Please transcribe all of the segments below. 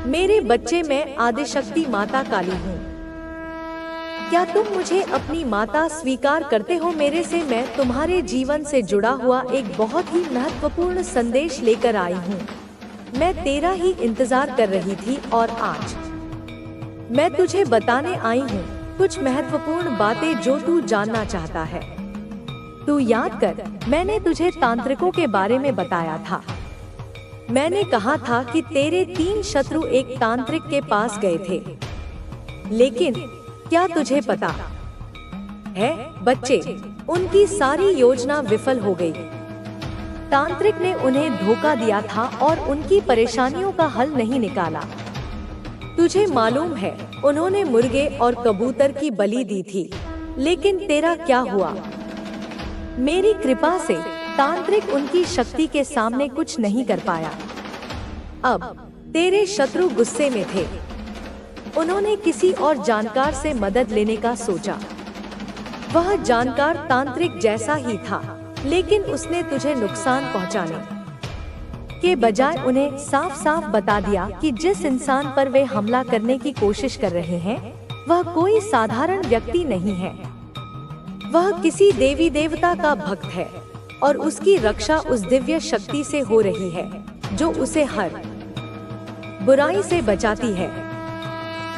मेरे बच्चे, मैं आदिशक्ति माता काली हूँ। क्या तुम मुझे अपनी माता स्वीकार करते हो? मेरे से मैं तुम्हारे जीवन से जुड़ा हुआ एक बहुत ही महत्वपूर्ण संदेश लेकर आई हूँ। मैं तेरा ही इंतजार कर रही थी और आज मैं तुझे बताने आई हूँ कुछ महत्वपूर्ण बातें जो तू जानना चाहता है। तू याद कर, मैंने तुझे तांत्रिकों के बारे में बताया था। मैंने कहा था कि तेरे 3 शत्रु एक तांत्रिक के पास गए थे, लेकिन क्या तुझे पता है बच्चे, उनकी सारी योजना विफल हो गई। तांत्रिक ने उन्हें धोखा दिया था और उनकी परेशानियों का हल नहीं निकाला। तुझे मालूम है, उन्होंने मुर्गे और कबूतर की बलि दी थी, लेकिन तेरा क्या हुआ? मेरी कृपा से तांत्रिक उनकी शक्ति के सामने कुछ नहीं कर पाया। अब तेरे शत्रु गुस्से में थे। उन्होंने किसी और जानकार से मदद लेने का सोचा। वह जानकार तांत्रिक जैसा ही था, लेकिन उसने तुझे नुकसान पहुंचाने के बजाय उन्हें साफ साफ बता दिया कि जिस इंसान पर वे हमला करने की कोशिश कर रहे हैं वह कोई साधारण व्यक्ति नहीं है। वह किसी देवी देवता का भक्त है और उसकी रक्षा उस दिव्य शक्ति से हो रही है जो उसे हर बुराई से बचाती है।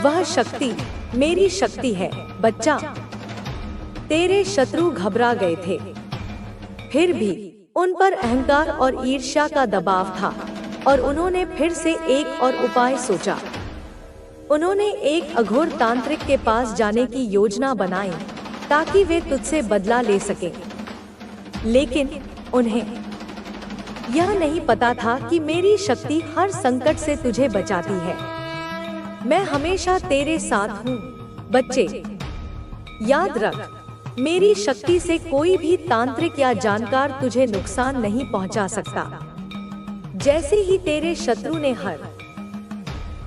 वह शक्ति मेरी शक्ति है बच्चा। तेरे शत्रु घबरा गए थे, फिर भी उन पर अहंकार और ईर्ष्या का दबाव था और उन्होंने फिर से एक और उपाय सोचा। उन्होंने एक अघोर तांत्रिक के पास जाने की योजना बनाई ताकि वे तुझसे बदला ले सकें। लेकिन उन्हें यह नहीं पता था कि मेरी शक्ति हर संकट से तुझे बचाती है। मैं हमेशा तेरे साथ हूँ बच्चे। याद रख, मेरी शक्ति से कोई भी तांत्रिक या जानकार तुझे नुकसान नहीं पहुंचा सकता। जैसे ही तेरे शत्रु ने हर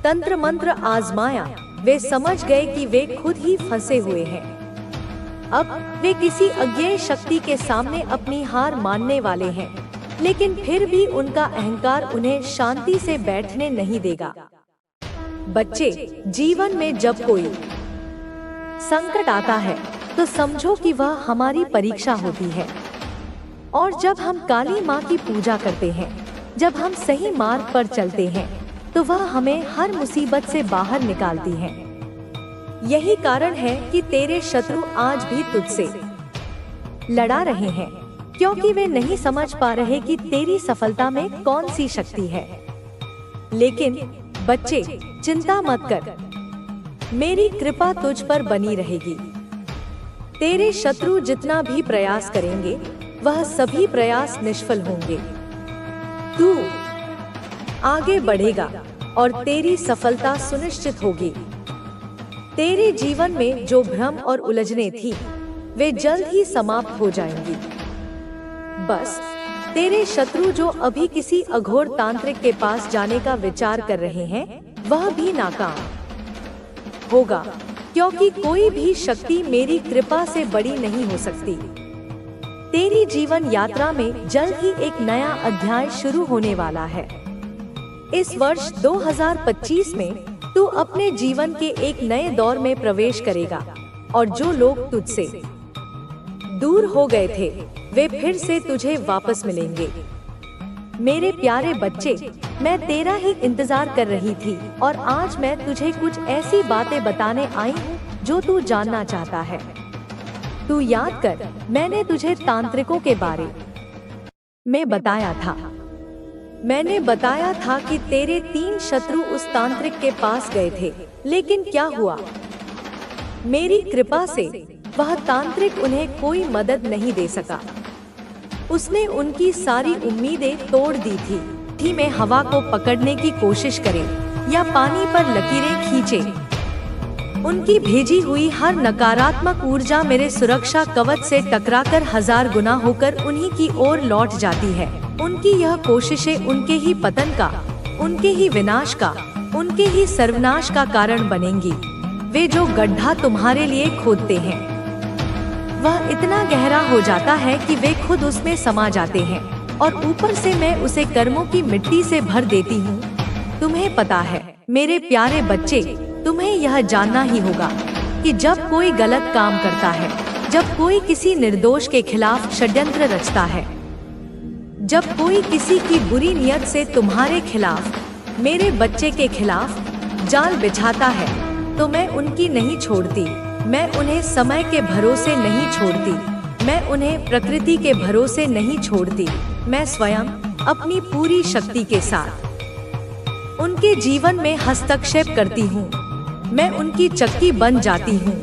तंत्र मंत्र आजमाया, वे समझ गए कि वे खुद ही फंसे हुए हैं। अब वे किसी अज्ञेय शक्ति के सामने अपनी हार मानने वाले हैं, लेकिन फिर भी उनका अहंकार उन्हें शांति से बैठने नहीं देगा। बच्चे, जीवन में जब कोई संकट आता है तो समझो कि वह हमारी परीक्षा होती है। और जब हम काली माँ की पूजा करते हैं, जब हम सही मार्ग पर चलते हैं, तो वह हमें हर मुसीबत से बाहर निकालती है। यही कारण है कि तेरे शत्रु आज भी तुझसे लड़ा रहे हैं, क्योंकि वे नहीं समझ पा रहे कि तेरी सफलता में कौन सी शक्ति है। लेकिन बच्चे, चिंता मत कर, मेरी कृपा तुझ पर बनी रहेगी। तेरे शत्रु जितना भी प्रयास करेंगे, वह सभी प्रयास निष्फल होंगे। तू आगे बढ़ेगा और तेरी सफलता सुनिश्चित होगी। तेरे जीवन में जो भ्रम और उलझने थी, वे जल्द ही समाप्त हो जाएंगी। बस तेरे शत्रु जो अभी किसी अघोर तांत्रिक के पास जाने का विचार कर रहे हैं, वह भी नाकाम होगा, क्योंकि कोई भी शक्ति मेरी कृपा से बड़ी नहीं हो सकती। तेरी जीवन यात्रा में जल्द ही एक नया अध्याय शुरू होने वाला है। इस वर्ष 2025 में तू अपने जीवन के एक नए दौर में प्रवेश करेगा और जो लोग तुझसे दूर हो गए थे, वे फिर से तुझे वापस मिलेंगे। मेरे प्यारे बच्चे, मैं तेरा ही इंतजार कर रही थी और आज मैं तुझे कुछ ऐसी बातें बताने आई हूँ जो तू जानना चाहता है। तू याद कर, मैंने तुझे तांत्रिकों के बारे में बताया था। मैंने बताया था कि तेरे 3 शत्रु उस तांत्रिक के पास गए थे, लेकिन क्या हुआ? मेरी कृपा से वह तांत्रिक उन्हें कोई मदद नहीं दे सका। उसने उनकी सारी उम्मीदें तोड़ दी थी मैं हवा को पकड़ने की कोशिश करे या पानी पर लकीरें खींचे। उनकी भेजी हुई हर नकारात्मक ऊर्जा मेरे सुरक्षा कवच से टकराकर 1000 गुना होकर उन्हीं की ओर लौट जाती है। उनकी यह कोशिशें उनके ही पतन का, उनके ही विनाश का, उनके ही सर्वनाश का कारण बनेंगी। वे जो गड्ढा तुम्हारे लिए खोदते हैं, वह इतना गहरा हो जाता है कि वे खुद उसमें समा जाते हैं और ऊपर से मैं उसे कर्मों की मिट्टी से भर देती हूँ। तुम्हें पता है मेरे प्यारे बच्चे, तुम्हें यह जानना ही होगा कि जब कोई गलत काम करता है, जब कोई किसी निर्दोष के खिलाफ षड्यंत्र रचता है, जब कोई किसी की बुरी नियत से तुम्हारे खिलाफ, मेरे बच्चे के खिलाफ जाल बिछाता है, तो मैं उनकी नहीं छोड़ती। मैं उन्हें समय के भरोसे नहीं छोड़ती, मैं उन्हें प्रकृति के भरोसे नहीं छोड़ती। मैं स्वयं अपनी पूरी शक्ति के साथ उनके जीवन में हस्तक्षेप करती हूँ। मैं उनकी चक्की बन जाती हूँ,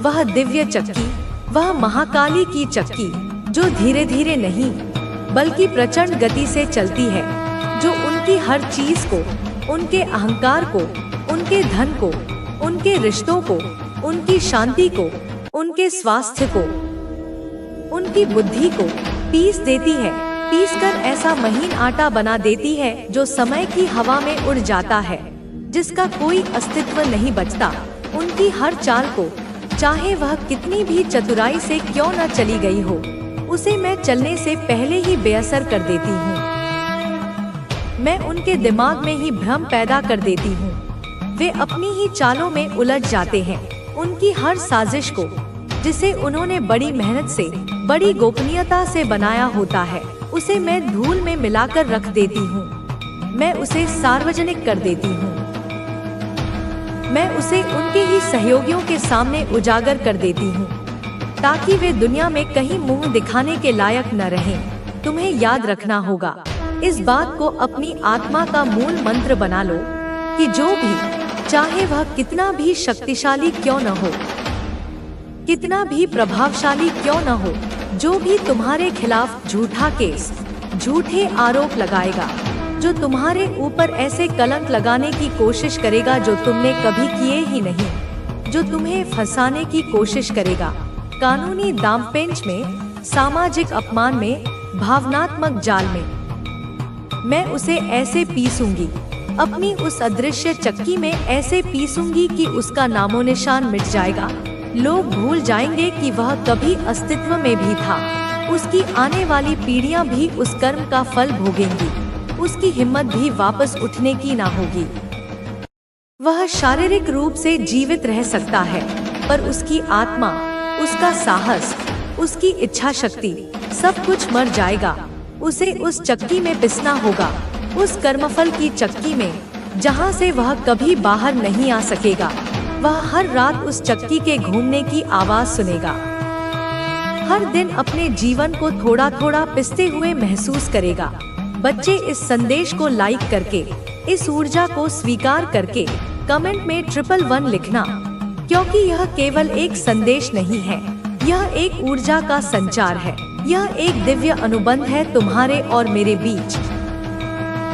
वह दिव्य चक्की, वह महाकाली की चक्की, जो धीरे धीरे नहीं बल्कि प्रचंड गति से चलती है, जो उनकी हर चीज को, उनके अहंकार को, उनके धन को, उनके रिश्तों को, उनकी शांति को, उनके स्वास्थ्य को, उनकी बुद्धि को पीस देती है, पीसकर ऐसा महीन आटा बना देती है जो समय की हवा में उड़ जाता है, जिसका कोई अस्तित्व नहीं बचता। उनकी हर चाल को, चाहे वह कितनी भी चतुराई से क्यों न चली गई हो, उसे मैं चलने से पहले ही बेअसर कर देती हूँ। मैं उनके दिमाग में ही भ्रम पैदा कर देती हूँ। वे अपनी ही चालों में उलझ जाते हैं। उनकी हर साजिश को, जिसे उन्होंने बड़ी मेहनत से, बड़ी गोपनीयता से बनाया होता है, उसे मैं धूल में मिलाकर रख देती हूँ। मैं उसे सार्वजनिक कर देती हूँ। मैं उसे उनके ही सहयोगियों के सामने उजागर कर देती हूँ, ताकि वे दुनिया में कहीं मुंह दिखाने के लायक न रहें। तुम्हें याद रखना होगा, इस बात को अपनी आत्मा का मूल मंत्र बना लो कि जो भी, चाहे वह कितना भी शक्तिशाली क्यों न हो, कितना भी प्रभावशाली क्यों न हो, जो भी तुम्हारे खिलाफ झूठा केस, झूठे आरोप लगाएगा, जो तुम्हारे ऊपर ऐसे कलंक लगाने की कोशिश करेगा जो तुमने कभी किए ही नहीं, जो तुम्हें फंसाने की कोशिश करेगा, कानूनी दांवपेंच में, सामाजिक अपमान में, भावनात्मक जाल में, मैं उसे ऐसे पीसूंगी, अपनी उस अदृश्य चक्की में ऐसे पीसूंगी कि उसका नामो निशान मिट जाएगा। लोग भूल जाएंगे कि वह कभी अस्तित्व में भी था। उसकी आने वाली पीढ़ियां भी उस कर्म का फल भोगेंगी। उसकी हिम्मत भी वापस उठने की ना होगी। वह शारीरिक रूप से जीवित रह सकता है, पर उसकी आत्मा, उसका साहस, उसकी इच्छा शक्ति, सब कुछ मर जाएगा। उसे उस चक्की में पिसना होगा, उस कर्मफल की चक्की में, जहां से वह कभी बाहर नहीं आ सकेगा। वह हर रात उस चक्की के घूमने की आवाज सुनेगा, हर दिन अपने जीवन को थोड़ा थोड़ा पिसते हुए महसूस करेगा। बच्चे, इस संदेश को लाइक करके, इस ऊर्जा को स्वीकार करके कमेंट में 111 लिखना, क्योंकि यह केवल एक संदेश नहीं है, यह एक ऊर्जा का संचार है। यह एक दिव्य अनुबंध है तुम्हारे और मेरे बीच।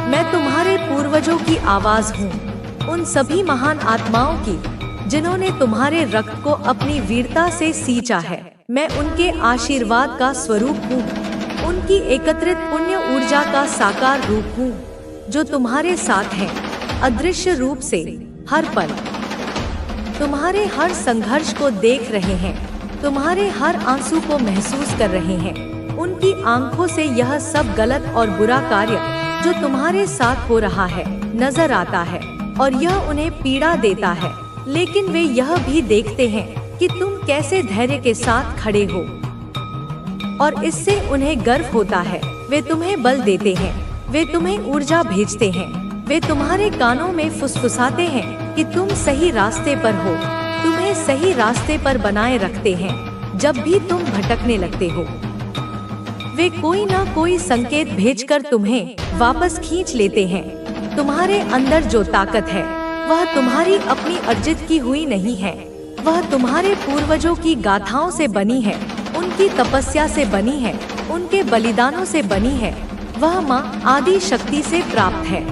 मैं तुम्हारे पूर्वजों की आवाज हूँ, उन सभी महान आत्माओं की जिन्होंने तुम्हारे रक्त को अपनी वीरता से सींचा है। मैं उनके आशीर्वाद का स्वरूप हूँ, उनकी एकत्रित पुण्य ऊर्जा का साकार रूप हूँ, जो तुम्हारे साथ है, अदृश्य रूप से, हर पल। तुम्हारे हर संघर्ष को देख रहे हैं, तुम्हारे हर आंसू को महसूस कर रहे हैं। उनकी आंखों से यह सब गलत और बुरा कार्य जो तुम्हारे साथ हो रहा है नजर आता है, और यह उन्हें पीड़ा देता है, लेकिन वे यह भी देखते हैं कि तुम कैसे धैर्य के साथ खड़े हो, और इससे उन्हें गर्व होता है। वे तुम्हें बल देते हैं, वे तुम्हें ऊर्जा भेजते हैं, वे तुम्हारे कानों में फुसफुसाते हैं कि तुम सही रास्ते पर हो, तुम्हें सही रास्ते पर बनाए रखते हैं जब भी तुम भटकने लगते हो। वे कोई ना कोई संकेत भेजकर तुम्हें वापस खींच लेते हैं। तुम्हारे अंदर जो ताकत है वह तुम्हारी अपनी अर्जित की हुई नहीं है, वह तुम्हारे पूर्वजों की गाथाओं से बनी है, उनकी तपस्या से बनी है, उनके बलिदानों से बनी है। वह माँ आदि शक्ति से प्राप्त है,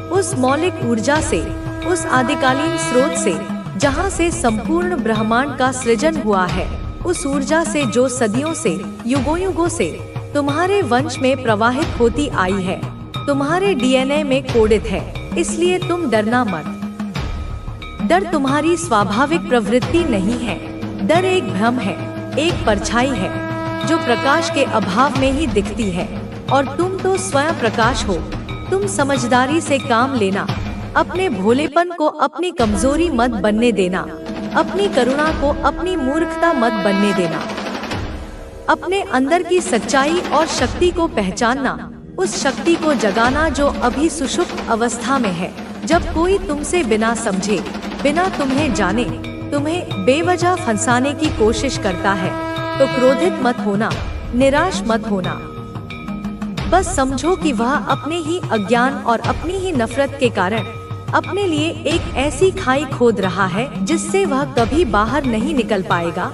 उस मौलिक ऊर्जा से, उस आदिकालीन स्रोत से जहाँ से संपूर्ण ब्रह्मांड का सृजन हुआ है, उस ऊर्जा से जो सदियों से, युगों युगों से तुम्हारे वंश में प्रवाहित होती आई है, तुम्हारे डीएनए में कोडित है। इसलिए तुम डरना मत। डर तुम्हारी स्वाभाविक प्रवृत्ति नहीं है। डर एक भ्रम है, एक परछाई है जो प्रकाश के अभाव में ही दिखती है, और तुम तो स्वयं प्रकाश हो। तुम समझदारी से काम लेना, अपने भोलेपन को अपनी कमजोरी मत बनने देना। अपनी करुणा को अपनी मूर्खता मत बनने देना। अपने अंदर की सच्चाई और शक्ति को पहचानना, उस शक्ति को जगाना जो अभी सुषुप्त अवस्था में है। जब कोई तुमसे बिना समझे, बिना तुम्हें जाने, तुम्हें बेवजह फंसाने की कोशिश करता है, तो क्रोधित मत होना, निराश मत होना। बस समझो कि वह अपने ही अज्ञान और अपनी ही नफरत के कारण अपने लिए एक ऐसी खाई खोद रहा है जिससे वह कभी बाहर नहीं निकल पाएगा।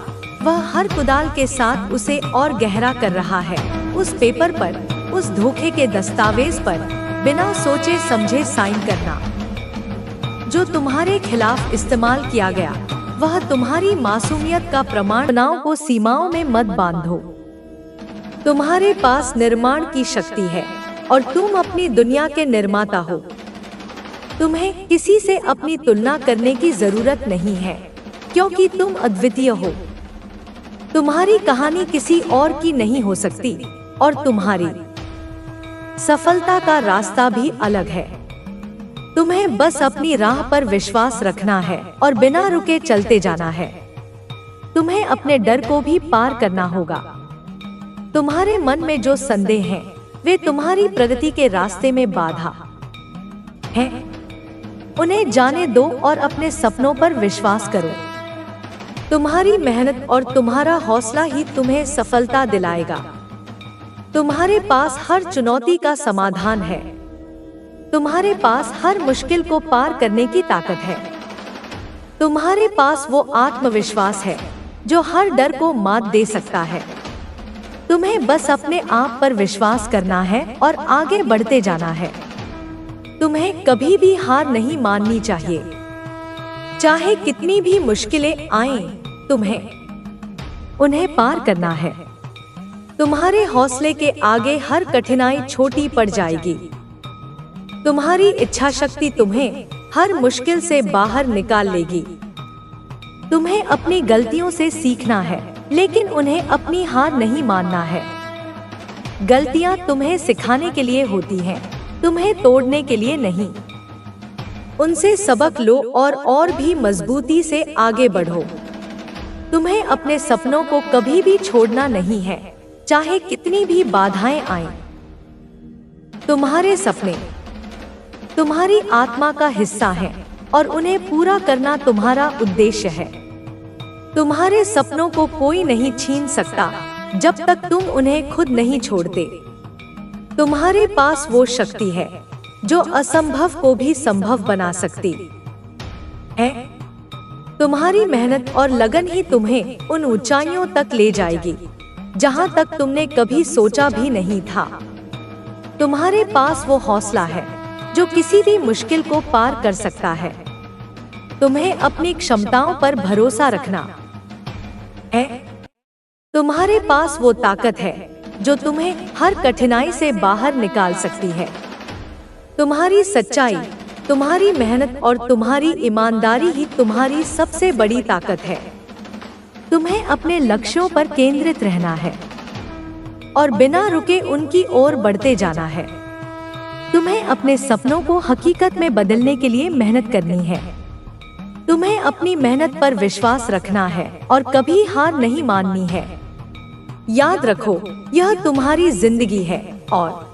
वह हर कुदाल के साथ उसे और गहरा कर रहा है। उस पेपर पर, उस धोखे के दस्तावेज पर बिना सोचे समझे साइन करना जो तुम्हारे खिलाफ इस्तेमाल किया गया, वह तुम्हारी मासूमियत का प्रमाण। बनाओ को सीमाओं में मत बांधो। तुम्हारे पास निर्माण की शक्ति है और तुम अपनी दुनिया के निर्माता हो। तुम्हें किसी से अपनी तुलना करने की जरूरत नहीं है, क्योंकि तुम अद्वितीय हो। तुम्हारी कहानी किसी और की नहीं हो सकती और तुम्हारी सफलता का रास्ता भी अलग है। तुम्हें बस अपनी राह पर विश्वास रखना है और बिना रुके चलते जाना है। तुम्हें अपने डर को भी पार करना होगा। तुम्हारे मन में जो संदेह हैं, वे तुम्हारी प्रगति के रास्ते में बाधा हैं। उन्हें जाने दो और अपने सपनों पर विश्वास करो। तुम्हारी मेहनत और तुम्हारा हौसला ही तुम्हें सफलता दिलाएगा। तुम्हारे पास हर चुनौती का समाधान है। तुम्हारे पास हर मुश्किल को पार करने की ताकत है। तुम्हारे पास वो आत्मविश्वास है जो हर डर को मात दे सकता है। तुम्हें बस अपने आप पर विश्वास करना है और आगे बढ़ते जाना है। तुम्हें कभी भी हार नहीं माननी चाहिए। चाहे कितनी भी मुश्किलें आएं, तुम्हें उन्हें पार करना है। तुम्हारे हौसले के आगे हर कठिनाई छोटी पड़ जाएगी। तुम्हारी इच्छा शक्ति तुम्हें हर मुश्किल से बाहर निकाल लेगी। तुम्हें अपनी गलतियों से सीखना है, लेकिन उन्हें अपनी हार नहीं मानना है। गलतियां तुम्हें सिखाने के लिए होती हैं, तुम्हें तोड़ने के लिए नहीं। उनसे सबक लो और भी मजबूती से आगे बढ़ो। तुम्हें अपने सपनों को कभी भी छोड़ना नहीं है, चाहे कितनी भी बाधाएं आएं। तुम्हारे सपने तुम्हारी आत्मा का हिस्सा हैं और उन्हें पूरा करना तुम्हारा उद्देश्य है। तुम्हारे सपनों को कोई नहीं छीन सकता जब तक तुम उन्हें खुद नहीं छोड़ते। तुम्हारे पास वो शक्ति है जो असंभव को भी संभव बना सकती है। तुम्हारी मेहनत और लगन ही तुम्हें उन ऊंचाइयों तक ले जाएगी जहां तक तुमने कभी सोचा भी नहीं था। तुम्हारे पास वो हौसला है जो किसी भी मुश्किल को पार कर सकता है। तुम्हें अपनी क्षमताओं पर भरोसा रखना है। तुम्हारे पास वो ताकत है जो तुम्हें हर कठिनाई से बाहर निकाल सकती है। तुम्हारी सच्चाई, तुम्हारी मेहनत और तुम्हारी ईमानदारी ही तुम्हारी सबसे बड़ी ताकत है। तुम्हें अपने लक्ष्यों पर केंद्रित रहना है और बिना रुके उनकी ओर बढ़ते जाना है। तुम्हें अपने सपनों को हकीकत में बदलने के लिए मेहनत करनी है। तुम्हें अपनी मेहनत पर विश्वास रखना है और कभी हार नहीं माननी है। याद रखो, यह तुम्हारी जिंदगी है और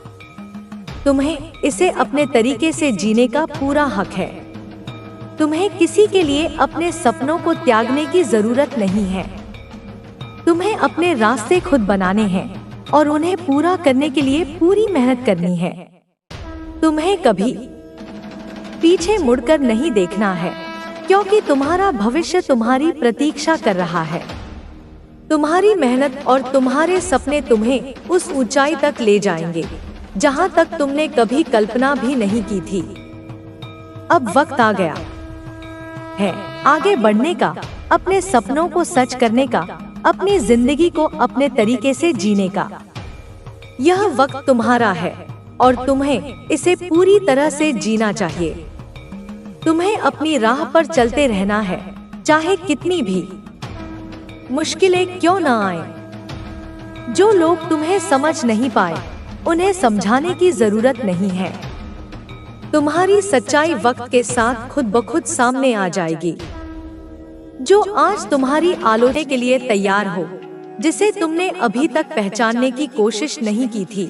तुम्हें इसे अपने तरीके से जीने का पूरा हक है। तुम्हें किसी के लिए अपने सपनों को त्यागने की जरूरत नहीं है। तुम्हें अपने रास्ते खुद बनाने हैं और उन्हें पूरा करने के लिए पूरी मेहनत करनी है। तुम्हें कभी पीछे मुड़कर नहीं देखना है, क्योंकि तुम्हारा भविष्य तुम्हारी प्रतीक्षा कर रहा है। तुम्हारी मेहनत और तुम्हारे सपने तुम्हें उस ऊंचाई तक ले जाएंगे जहां तक तुमने कभी कल्पना भी नहीं की थी। अब वक्त आ गया है आगे बढ़ने का, अपने सपनों को सच करने का, अपनी जिंदगी को अपने तरीके से जीने का। यह वक्त तुम्हारा है और तुम्हें इसे पूरी तरह से जीना चाहिए। तुम्हें अपनी राह पर चलते रहना है, चाहे कितनी भी मुश्किलें क्यों न आए। जो लोग तुम्हें समझ नहीं पाए, उन्हें समझाने की जरूरत नहीं है। तुम्हारी सच्चाई वक्त के साथ खुद ब खुद सामने आ जाएगी। जो आज तुम्हारी आलोचना के लिए तैयार हो, जिसे तुमने अभी तक पहचानने की कोशिश नहीं की थी।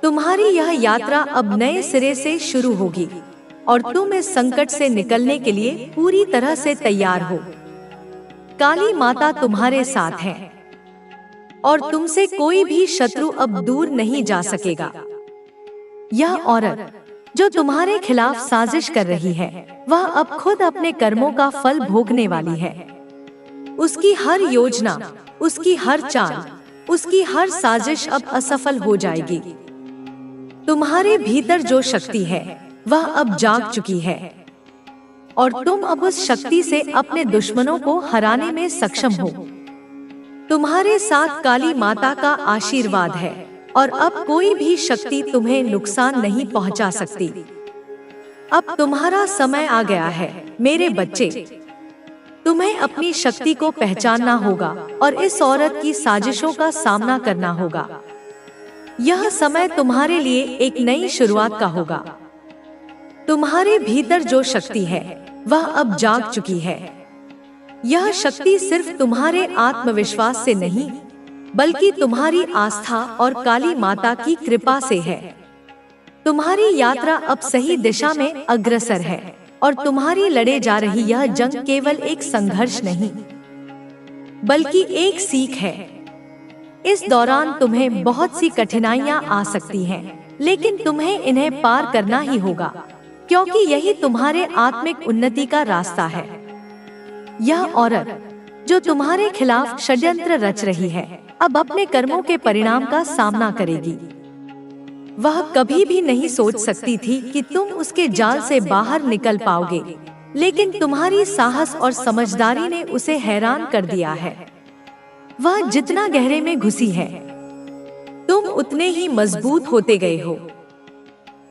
तुम्हारी यह यात्रा अब नए सिरे से शुरू होगी और तुम इस संकट से निकलने के लिए पूरी तरह से तैयार हो। काली माता तुम्हारे साथ है और तुमसे कोई भी शत्रु अब दूर नहीं जा सकेगा। यह औरत जो तुम्हारे खिलाफ साजिश कर रही है, वह अब खुद अपने कर्मों का फल भोगने वाली है। उसकी हर योजना, उसकी हर चाल, उसकी हर साजिश अब असफल हो जाएगी। तुम्हारे भीतर जो शक्ति है वह अब जाग चुकी है और तुम अब उस शक्ति से अपने दुश्मनों को हराने में सक्षम हो। तुम्हारे साथ काली माता का आशीर्वाद है और अब कोई भी शक्ति तुम्हें नुकसान नहीं पहुंचा सकती। अब तुम्हारा समय आ गया है मेरे बच्चे। तुम्हें अपनी शक्ति को पहचानना होगा और इस औरत की साजिशों का सामना करना होगा। यह समय तुम्हारे लिए एक नई शुरुआत का होगा। तुम्हारे भीतर जो शक्ति है वह अब जाग चुकी है। यह शक्ति सिर्फ तुम्हारे आत्मविश्वास से नहीं, बल्कि तुम्हारी आस्था और काली माता की कृपा से है। तुम्हारी यात्रा अब सही दिशा में अग्रसर है और तुम्हारी लड़े जा रही यह जंग केवल एक संघर्ष नहीं, बल्कि एक सीख है। इस दौरान तुम्हें बहुत सी कठिनाइयां आ सकती हैं, लेकिन तुम्हें इन्हें पार करना ही होगा, क्योंकि यही तुम्हारे आत्मिक उन्नति का रास्ता है। यह औरत जो तुम्हारे खिलाफ षड्यंत्र रच रही है, अब अपने कर्मों के परिणाम का सामना करेगी। वह कभी भी नहीं सोच सकती थी कि तुम उसके जाल से बाहर निकल पाओगे, लेकिन तुम्हारी साहस और समझदारी ने उसे हैरान कर दिया है। वह जितना गहरे में घुसी है, तुम उतने ही मजबूत होते गए हो।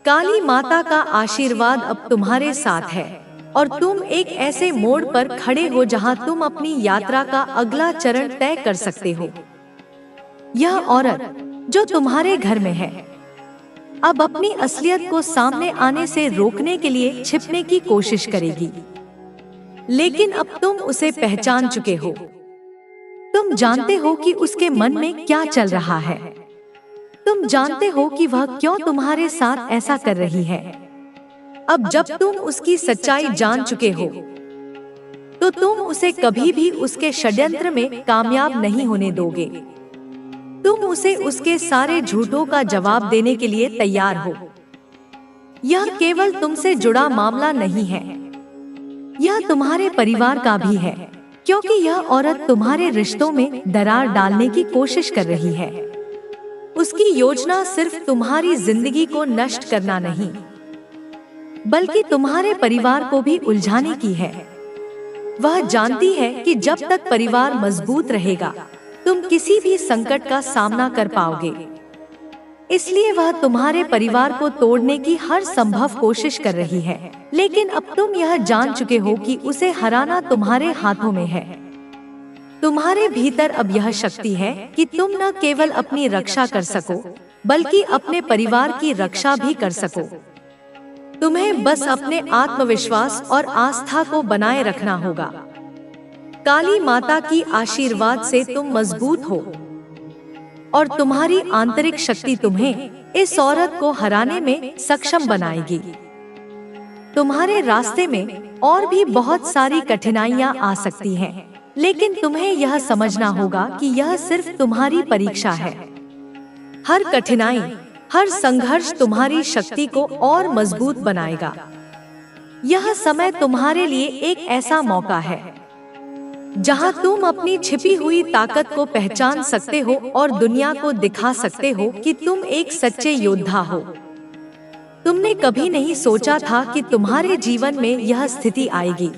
काली माता का आशीर्वाद अब तुम्हारे साथ है और तुम एक ऐसे मोड़ पर खड़े हो जहां तुम अपनी यात्रा का अगला चरण तय कर सकते हो। यह औरत जो तुम्हारे घर में है, अब अपनी असलियत को सामने आने से रोकने के लिए छिपने की कोशिश करेगी, लेकिन अब तुम उसे पहचान चुके हो। तुम जानते हो कि उसके मन में क्या चल रहा है। तुम जानते हो कि वह क्यों तुम्हारे साथ ऐसा कर रही है। अब जब तुम उसकी सच्चाई जान चुके हो, तो तुम उसे कभी भी उसके षड्यंत्र में कामयाब नहीं होने दोगे। तुम उसे उसके सारे झूठों का जवाब देने के लिए तैयार हो। यह केवल तुमसे जुड़ा मामला नहीं है, यह तुम्हारे परिवार का भी है, क्योंकि यह औरत तुम्हारे रिश्तों में दरार डालने की कोशिश कर रही है। उसकी योजना सिर्फ तुम्हारी जिंदगी को नष्ट करना नहीं, बल्कि तुम्हारे परिवार को भी उलझाने की है। वह जानती है कि जब तक परिवार मजबूत रहेगा, तुम किसी भी संकट का सामना कर पाओगे। इसलिए वह तुम्हारे परिवार को तोड़ने की हर संभव कोशिश कर रही है, लेकिन अब तुम यह जान चुके हो कि उसे हराना तुम्हारे हाथों में है। तुम्हारे भीतर अब यह शक्ति है कि तुम न केवल अपनी रक्षा कर सको, बल्कि अपने परिवार की रक्षा भी कर सको। तुम्हें बस अपने आत्मविश्वास और आस्था को बनाए रखना होगा। काली माता की आशीर्वाद से तुम मजबूत हो और तुम्हारी आंतरिक शक्ति तुम्हें इस औरत को हराने में सक्षम बनाएगी। तुम्हारे रास्ते में और भी बहुत सारी कठिनाइयां आ सकती हैं, लेकिन तुम्हें यह समझना होगा कि यह सिर्फ तुम्हारी परीक्षा है। हर कठिनाई, हर संघर्ष तुम्हारी शक्ति को और मजबूत बनाएगा। यह समय तुम्हारे लिए एक ऐसा मौका है जहां तुम अपनी छिपी हुई ताकत को पहचान सकते हो और दुनिया को दिखा सकते हो कि तुम एक सच्चे योद्धा हो। तुमने कभी नहीं सोचा था कि तुम्हारे जीवन में यह स्थिति आएगी,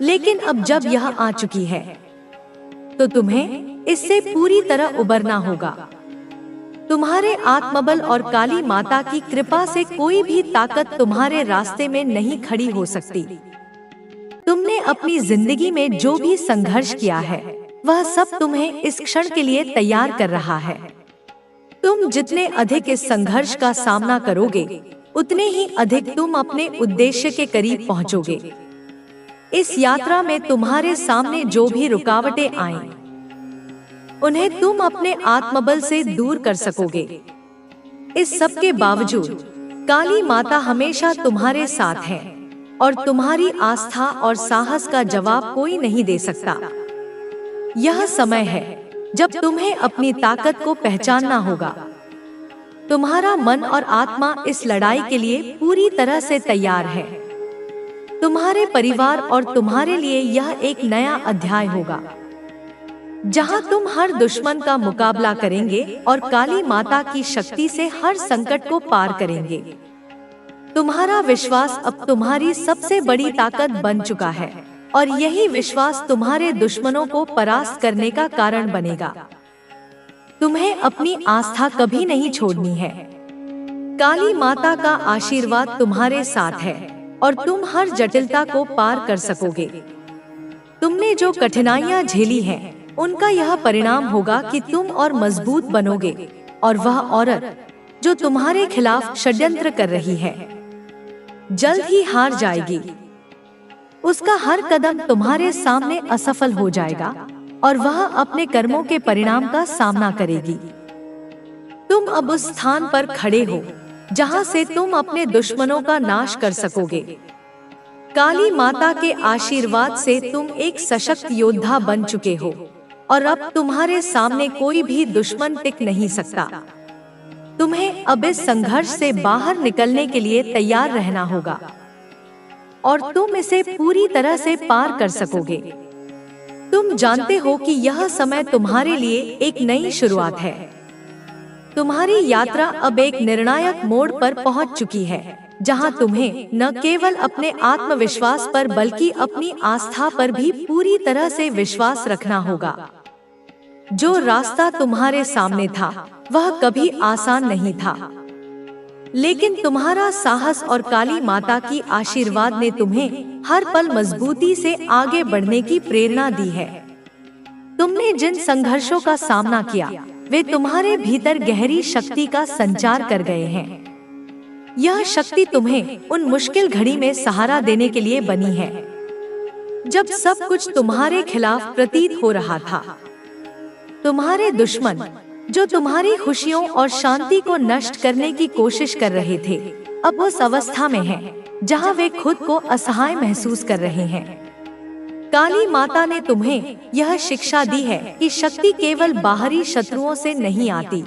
लेकिन अब जब यह आ चुकी है, तो तुम्हें इससे पूरी तरह उबरना होगा। तुम्हारे आत्मबल और काली माता की कृपा से कोई भी ताकत तुम्हारे रास्ते में नहीं खड़ी हो सकती। तुमने अपनी जिंदगी में जो भी संघर्ष किया है, वह सब तुम्हें इस क्षण के लिए तैयार कर रहा है। तुम जितने अधिक इस संघर्ष का सामना करोगे, उतने ही अधिक तुम अपने उद्देश्य के करीब पहुंचोगे। इस यात्रा में तुम्हारे सामने जो भी रुकावटें आएं, उन्हें तुम अपने आत्मबल से दूर कर सकोगे। इस सब के बावजूद काली माता हमेशा तुम्हारे साथ है और तुम्हारी आस्था और साहस का जवाब कोई नहीं दे सकता। यह समय है जब तुम्हें अपनी ताकत को पहचानना होगा। तुम्हारा मन और आत्मा इस लड़ाई के लिए पूरी तरह से तैयार है। तुम्हारे परिवार और तुम्हारे लिए यह एक नया अध्याय होगा, जहां तुम हर दुश्मन का मुकाबला करेंगे और काली माता की शक्ति से हर संकट को पार करेंगे। तुम्हारा विश्वास अब तुम्हारी सबसे बड़ी ताकत बन चुका है और यही विश्वास तुम्हारे दुश्मनों को परास्त करने का कारण बनेगा। तुम्हें अपनी आस्था कभी नहीं छोड़नी है। काली माता का आशीर्वाद तुम्हारे साथ है और तुम हर जटिलता को पार कर सकोगे। तुमने जो कठिनाइयां झेली हैं, उनका यह परिणाम होगा कि तुम और मजबूत बनोगे और वह औरत जो तुम्हारे खिलाफ षड्यंत्र कर रही है, जल्द ही हार जाएगी। उसका हर कदम तुम्हारे सामने असफल हो जाएगा और वह अपने कर्मों के परिणाम का सामना करेगी। तुम अब उस स्थान पर खड़े हो जहां से तुम अपने दुश्मनों का नाश कर सकोगे। काली माता के आशीर्वाद से तुम एक सशक्त योद्धा बन चुके हो और अब तुम्हारे सामने कोई भी दुश्मन टिक नहीं सकता। तुम्हें अब इस संघर्ष से बाहर निकलने के लिए तैयार रहना होगा और तुम इसे पूरी तरह से पार कर सकोगे। तुम जानते हो कि यह समय तुम्हारे लिए एक नई शुरुआत है। तुम्हारी यात्रा अब एक निर्णायक मोड़ पर पहुंच चुकी है, जहां तुम्हें न केवल अपने आत्मविश्वास पर बल्कि अपनी आस्था पर भी पूरी तरह से विश्वास रखना होगा। जो रास्ता तुम्हारे सामने था वह कभी आसान नहीं था, लेकिन तुम्हारा साहस और काली माता की आशीर्वाद ने तुम्हें हर पल मजबूती से आगे बढ़ने की प्रेरणा दी है। तुमने जिन संघर्षों का सामना किया, वे तुम्हारे भीतर गहरी शक्ति का संचार कर गए हैं। यह शक्ति तुम्हें उन मुश्किल घड़ी में सहारा देने के लिए बनी है, जब सब कुछ तुम्हारे खिलाफ प्रतीत हो रहा था। तुम्हारे दुश्मन जो तुम्हारी खुशियों और शांति को नष्ट करने की कोशिश कर रहे थे, अब उस अवस्था में हैं जहां वे खुद को असहाय महसूस कर रहे हैं। काली माता ने तुम्हें यह शिक्षा दी है कि शक्ति केवल बाहरी शत्रुओं से नहीं आती,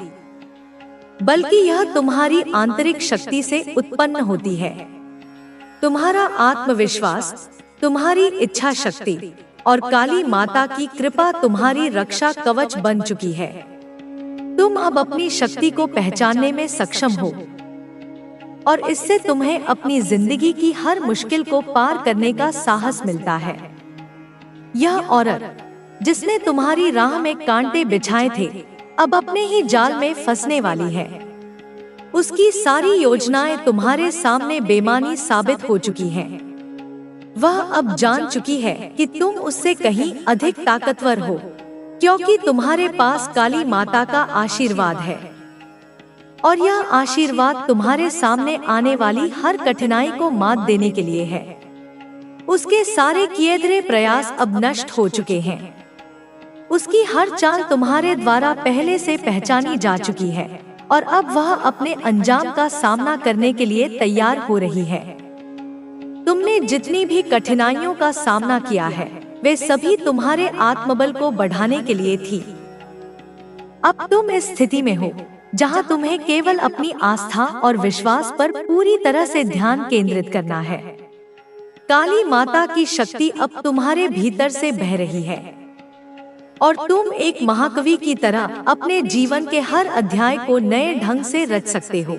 बल्कि यह तुम्हारी आंतरिक शक्ति से उत्पन्न होती है। तुम्हारा आत्मविश्वास, तुम्हारी इच्छा शक्ति और काली माता की कृपा तुम्हारी रक्षा कवच बन चुकी है। तुम अब अपनी शक्ति को पहचानने में सक्षम हो और इससे तुम्हें अपनी जिंदगी की हर मुश्किल को पार करने का साहस मिलता है। यह औरत जिसने तुम्हारी राह में कांटे बिछाए थे, अब अपने ही जाल में फंसने वाली है। उसकी सारी योजनाएं तुम्हारे सामने बेमानी साबित हो चुकी हैं। वह अब जान चुकी है कि तुम उससे कहीं अधिक ताकतवर हो, क्योंकि तुम्हारे पास काली माता का आशीर्वाद है और यह आशीर्वाद तुम्हारे सामने आने वाली हर कठिनाई को मात देने के लिए है। उसके सारे किए गए प्रयास अब नष्ट हो चुके हैं। उसकी हर चाल तुम्हारे द्वारा पहले से पहचानी जा चुकी है और अब वह अपने अंजाम का सामना करने के लिए तैयार हो रही है। तुमने जितनी भी कठिनाइयों का सामना किया है, वे सभी तुम्हारे आत्मबल को बढ़ाने के लिए थी। अब तुम इस स्थिति में हो जहां तुम्हें केवल अपनी आस्था और विश्वास पर पूरी तरह से ध्यान केंद्रित करना है। काली माता की शक्ति अब तुम्हारे भीतर से बह रही है और तुम एक महाकवि की तरह अपने जीवन के हर अध्याय को नए ढंग से रच सकते हो।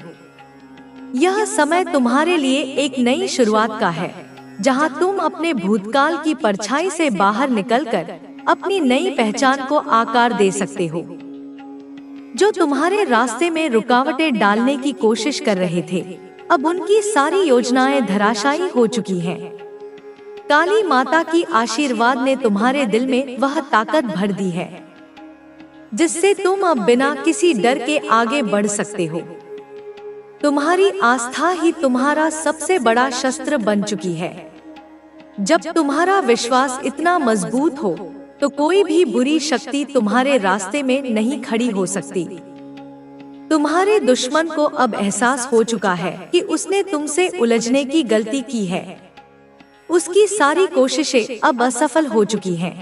यह समय तुम्हारे लिए एक नई शुरुआत का है, जहां तुम अपने भूतकाल की परछाई से बाहर निकलकर अपनी नई पहचान को आकार दे सकते हो। जो तुम्हारे रास्ते में रुकावटें डालने की कोशिश कर रहे थे, अब उनकी सारी योजनाएं धराशायी हो चुकी हैं। काली माता की आशीर्वाद ने तुम्हारे दिल में वह ताकत भर दी है, जिससे तुम अब बिना किसी डर के आगे बढ़ सकते हो। तुम्हारी आस्था ही तुम्हारा सबसे बड़ा शस्त्र बन चुकी है। जब तुम्हारा विश्वास इतना मजबूत हो तो कोई भी बुरी शक्ति तुम्हारे रास्ते में नहीं खड़ी हो सकती। तुम्हारे दुश्मन को अब एहसास हो चुका है कि उसने तुमसे उलझने की गलती की है। उसकी सारी कोशिशें अब असफल हो चुकी हैं।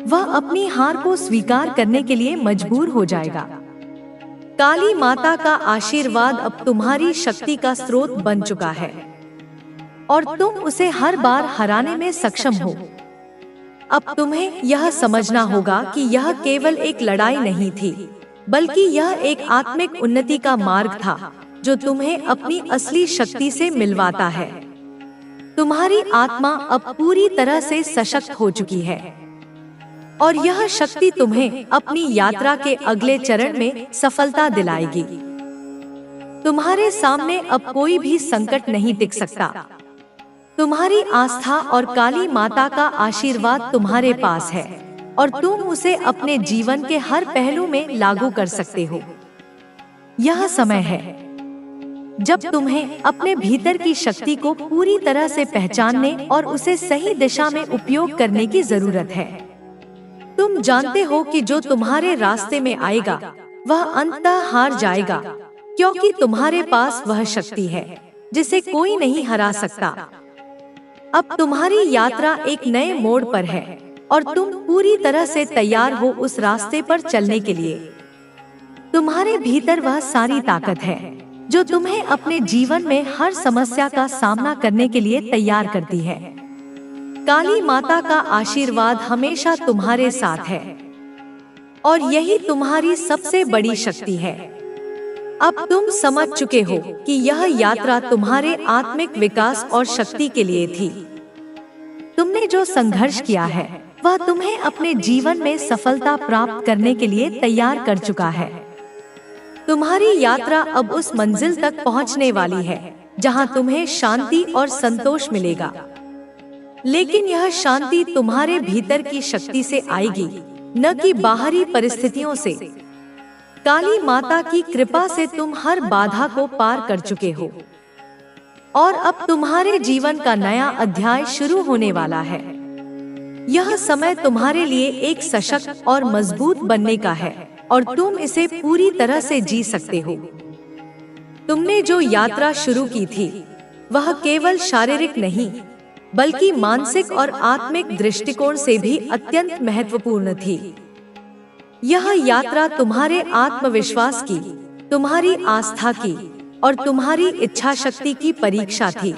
वह अपनी हार को स्वीकार करने के लिए मजबूर हो जाएगा। काली माता का आशीर्वाद अब तुम्हारी शक्ति का स्रोत बन चुका है और तुम उसे हर बार हराने में सक्षम हो। अब तुम्हें यह समझना होगा कि यह केवल एक लड़ाई नहीं थी, बल्कि यह एक आत्मिक उन्नति का मार्ग था जो तुम्हें अपनी असली शक्ति से मिलवाता है। तुम्हारी आत्मा अब पूरी तरह से सशक्त हो चुकी है और यह शक्ति तुम्हें अपनी यात्रा के अगले चरण में सफलता दिलाएगी। तुम्हारे सामने अब कोई भी संकट नहीं टिक सकता। तुम्हारी आस्था और काली माता का आशीर्वाद तुम्हारे पास है और तुम उसे अपने जीवन के हर पहलू में लागू कर सकते हो। यह समय है जब तुम्हें अपने भीतर की शक्ति को पूरी तरह से पहचानने और उसे सही दिशा में उपयोग करने की जरूरत है। तुम जानते हो कि जो तुम्हारे रास्ते में आएगा वह अंततः हार जाएगा, क्योंकि तुम्हारे पास वह शक्ति है जिसे कोई नहीं हरा सकता। अब तुम्हारी यात्रा एक नए मोड़ पर है और तुम पूरी तरह से तैयार हो उस रास्ते पर चलने के लिए। तुम्हारे भीतर वह सारी ताकत है जो तुम्हें अपने जीवन में हर समस्या का सामना करने के लिए तैयार करती है। काली माता का आशीर्वाद हमेशा तुम्हारे साथ है और यही तुम्हारी सबसे बड़ी शक्ति है। अब तुम समझ चुके हो कि यह यात्रा तुम्हारे आत्मिक विकास और शक्ति के लिए थी। तुमने जो संघर्ष किया है वह तुम्हें अपने जीवन में सफलता प्राप्त करने के लिए तैयार कर चुका है। तुम्हारी यात्रा अब उस मंजिल तक पहुंचने वाली है जहां तुम्हें शांति और संतोष मिलेगा। लेकिन यह शांति तुम्हारे भीतर की शक्ति से आएगी, न कि बाहरी परिस्थितियों से। काली माता की कृपा से तुम हर बाधा को पार कर चुके हो और अब तुम्हारे जीवन का नया अध्याय शुरू होने वाला है। यह समय तुम्हारे लिए एक सशक्त और मजबूत बनने का है और तुम इसे पूरी तरह से जी सकते हो। तुमने जो यात्रा शुरू की थी वह केवल शारीरिक नहीं बल्कि मानसिक और आत्मिक दृष्टिकोण से भी अत्यंत महत्वपूर्ण थी। यह यात्रा तुम्हारे आत्मविश्वास की, तुम्हारी आस्था की और तुम्हारी इच्छा शक्ति की परीक्षा थी।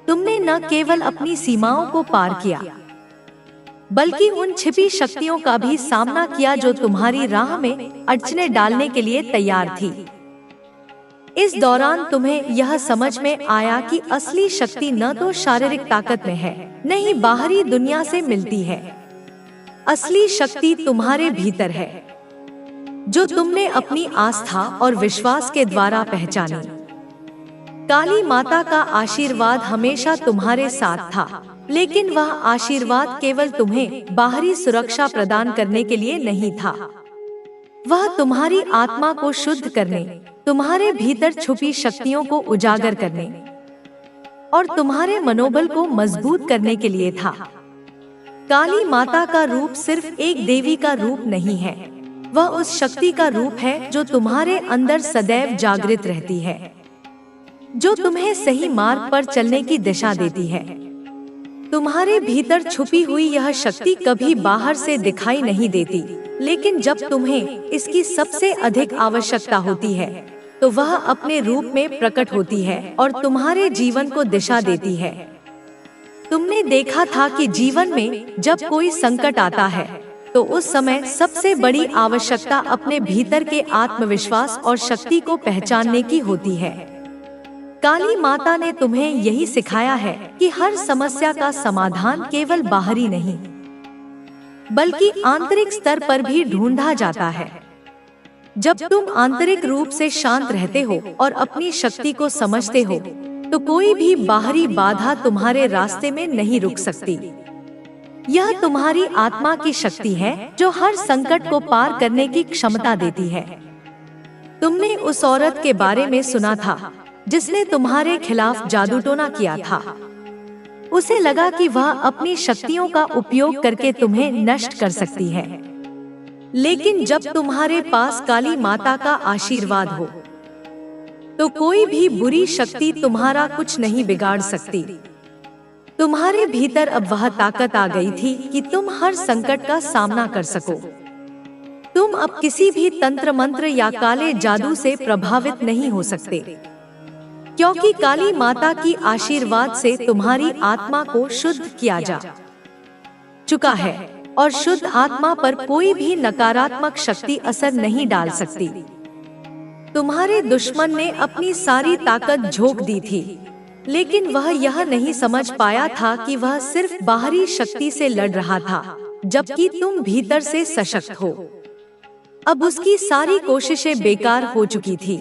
तुमने न केवल अपनी सीमाओं को पार किया बल्कि उन छिपी शक्तियों का भी सामना किया जो तुम्हारी राह में अड़चनें डालने के लिए तैयार थी। इस दौरान तुम्हें यह समझ में आया कि असली शक्ति न तो शारीरिक ताकत में है, न ही बाहरी दुनिया से मिलती है। असली शक्ति तुम्हारे भीतर है, जो तुमने अपनी आस्था और विश्वास के द्वारा पहचानी। काली माता का आशीर्वाद हमेशा तुम्हारे साथ था, लेकिन वह आशीर्वाद केवल तुम्हें बाहरी सुरक्षा प्रदान करने के लिए नहीं था। वह तुम्हारी आत्मा को शुद्ध करने, तुम्हारे भीतर छुपी शक्तियों को उजागर करने और तुम्हारे मनोबल को मजबूत करने के लिए था। काली माता का रूप सिर्फ एक देवी का रूप नहीं है, वह उस शक्ति का रूप है जो तुम्हारे अंदर सदैव जागृत रहती है, जो तुम्हें सही मार्ग पर चलने की दिशा देती है। तुम्हारे भीतर छुपी हुई यह शक्ति कभी बाहर से दिखाई नहीं देती, लेकिन जब तुम्हें इसकी सबसे अधिक आवश्यकता होती है तो वह अपने रूप में प्रकट होती है और तुम्हारे जीवन को दिशा देती है। तुमने देखा था कि जीवन में जब कोई संकट आता है तो उस समय सबसे बड़ी आवश्यकता अपने भीतर के आत्मविश्वास और शक्ति को पहचानने की होती है। काली माता ने तुम्हें यही सिखाया है कि हर समस्या का समाधान केवल बाहरी नहीं बल्कि आंतरिक स्तर पर भी ढूंढा जाता है। जब तुम आंतरिक रूप से शांत रहते हो और अपनी शक्ति को समझते हो तो कोई भी बाहरी बाधा तुम्हारे रास्ते में नहीं रुक सकती। यह तुम्हारी आत्मा की शक्ति है जो हर संकट को पार करने की क्षमता देती है। तुमने उस औरत के बारे में सुना था जिसने तुम्हारे खिलाफ जादू टोना किया था। उसे लगा कि वह अपनी शक्तियों का उपयोग करके तुम्हें नष्ट कर सकती है, लेकिन जब तुम्हारे पास काली माता का आशीर्वाद हो तो कोई भी बुरी शक्ति तुम्हारा कुछ नहीं बिगाड़ सकती। तुम्हारे भीतर अब वह ताकत आ गई थी कि तुम हर संकट का सामना कर सको। तुम अब किसी भी तंत्र मंत्र या काले जादू से प्रभावित नहीं हो सकते, क्योंकि काली माता की आशीर्वाद से तुम्हारी आत्मा को शुद्ध किया जा चुका है और शुद्ध आत्मा पर कोई भी नकारात्मक शक्ति असर नहीं डाल सकती। तुम्हारे दुश्मन ने अपनी सारी ताकत झोंक दी थी, लेकिन वह यह नहीं समझ पाया था कि वह सिर्फ बाहरी शक्ति से लड़ रहा था, जबकि तुम भीतर से सशक्त हो। अब उसकी सारी कोशिशें बेकार हो चुकी थी,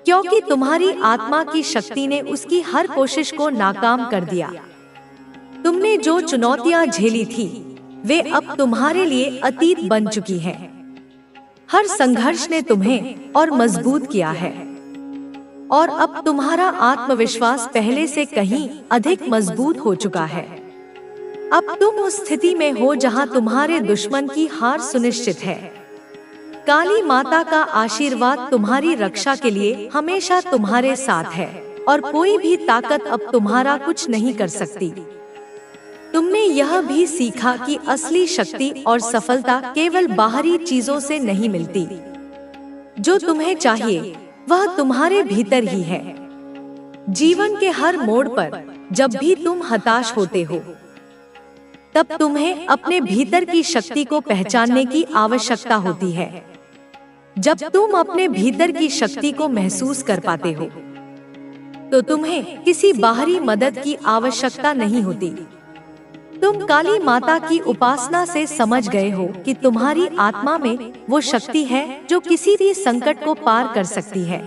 क्योंकि तुम्हारी आत्मा की शक्ति ने उसकी हर कोशिश को नाकाम कर दिया। तुमने जो चुनौतियां झेली थी वे अब तुम्हारे लिए अतीत बन चुकी हैं। हर संघर्ष ने तुम्हें और मजबूत किया है और अब तुम्हारा आत्मविश्वास पहले से कहीं अधिक मजबूत हो चुका है। अब तुम उस स्थिति में हो जहां तुम्हारे दुश्मन की हार सुनिश्चित है। काली माता का आशीर्वाद तुम्हारी रक्षा के लिए हमेशा तुम्हारे साथ है और कोई भी ताकत अब तुम्हारा कुछ नहीं कर सकती। तुमने यह भी सीखा कि असली शक्ति और सफलता केवल बाहरी चीजों से नहीं मिलती। जो तुम्हें चाहिए वह तुम्हारे भीतर ही है। जीवन के हर मोड़ पर जब भी तुम हताश होते हो तब तुम्हें अपने भीतर की शक्ति को पहचानने की आवश्यकता होती है। जब तुम अपने भीतर की शक्ति को महसूस कर पाते हो तो तुम्हें किसी बाहरी मदद की आवश्यकता नहीं होती। तुम काली माता की उपासना से समझ गए हो कि तुम्हारी आत्मा में वो शक्ति है जो किसी भी संकट को पार कर सकती है।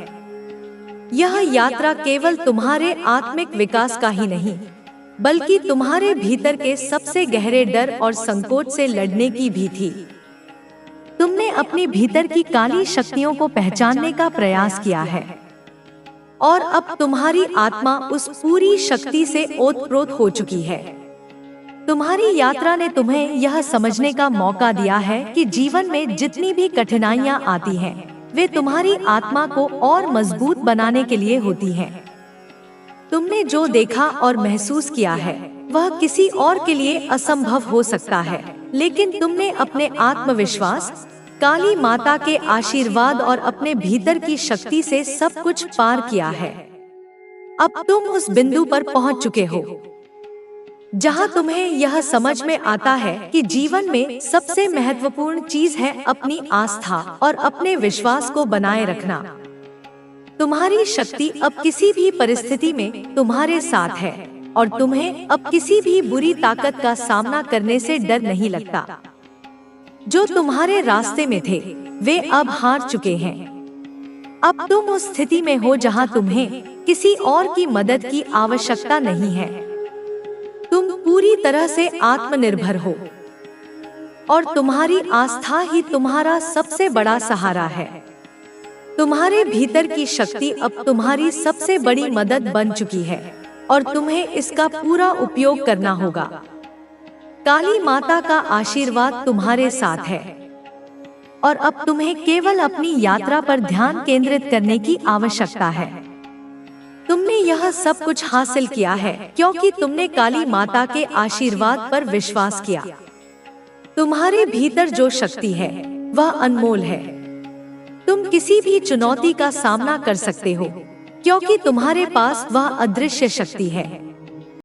यह यात्रा केवल तुम्हारे आत्मिक विकास का ही नहीं, बल्कि तुम्हारे भीतर के सबसे गहरे डर और संकोच से लड़ने की भी थी। तुमने अपने भीतर की काली शक्तियों को पहचानने का प्रयास किया है और अब तुम्हारी आत्मा उस पूरी शक्ति से ओतप्रोत हो चुकी है। तुम्हारी यात्रा ने तुम्हें यह समझने का मौका दिया है कि जीवन में जितनी भी कठिनाइयां आती हैं, वे तुम्हारी आत्मा को और मजबूत बनाने के लिए होती हैं। तुमने जो देखा और महसूस किया है वह किसी और के लिए असंभव हो सकता है, लेकिन तुमने अपने आत्मविश्वास, काली माता के आशीर्वाद और अपने भीतर की शक्ति से सब कुछ पार किया है। अब तुम उस बिंदु पर पहुंच चुके हो जहां तुम्हें यह समझ में आता है कि जीवन में सबसे महत्वपूर्ण चीज है अपनी आस्था और अपने विश्वास को बनाए रखना। तुम्हारी शक्ति अब किसी भी परिस्थिति में तुम्हारे साथ है और तुम्हें अब किसी भी बुरी ताकत का सामना करने से डर नहीं लगता। जो तुम्हारे रास्ते में थे वे अब हार चुके हैं। अब तुम उस स्थिति में हो जहां तुम्हें किसी और की मदद की आवश्यकता नहीं है। तुम पूरी तरह से आत्मनिर्भर हो और तुम्हारी आस्था ही तुम्हारा सबसे बड़ा सहारा है। तुम्हारे भीतर की शक्ति अब तुम्हारी सबसे बड़ी मदद बन चुकी है और तुम्हें इसका पूरा उपयोग करना होगा। काली माता का आशीर्वाद तुम्हारे साथ है और अब तुम्हें केवल अपनी यात्रा पर ध्यान केंद्रित करने की आवश्यकता है। तुमने यह सब कुछ हासिल किया है क्योंकि तुमने काली माता के आशीर्वाद पर विश्वास किया। तुम्हारे भीतर जो शक्ति है वह अनमोल है। तुम किसी भी चुनौती का सामना कर सकते हो क्योंकि तुम्हारे पास वह अदृश्य शक्ति है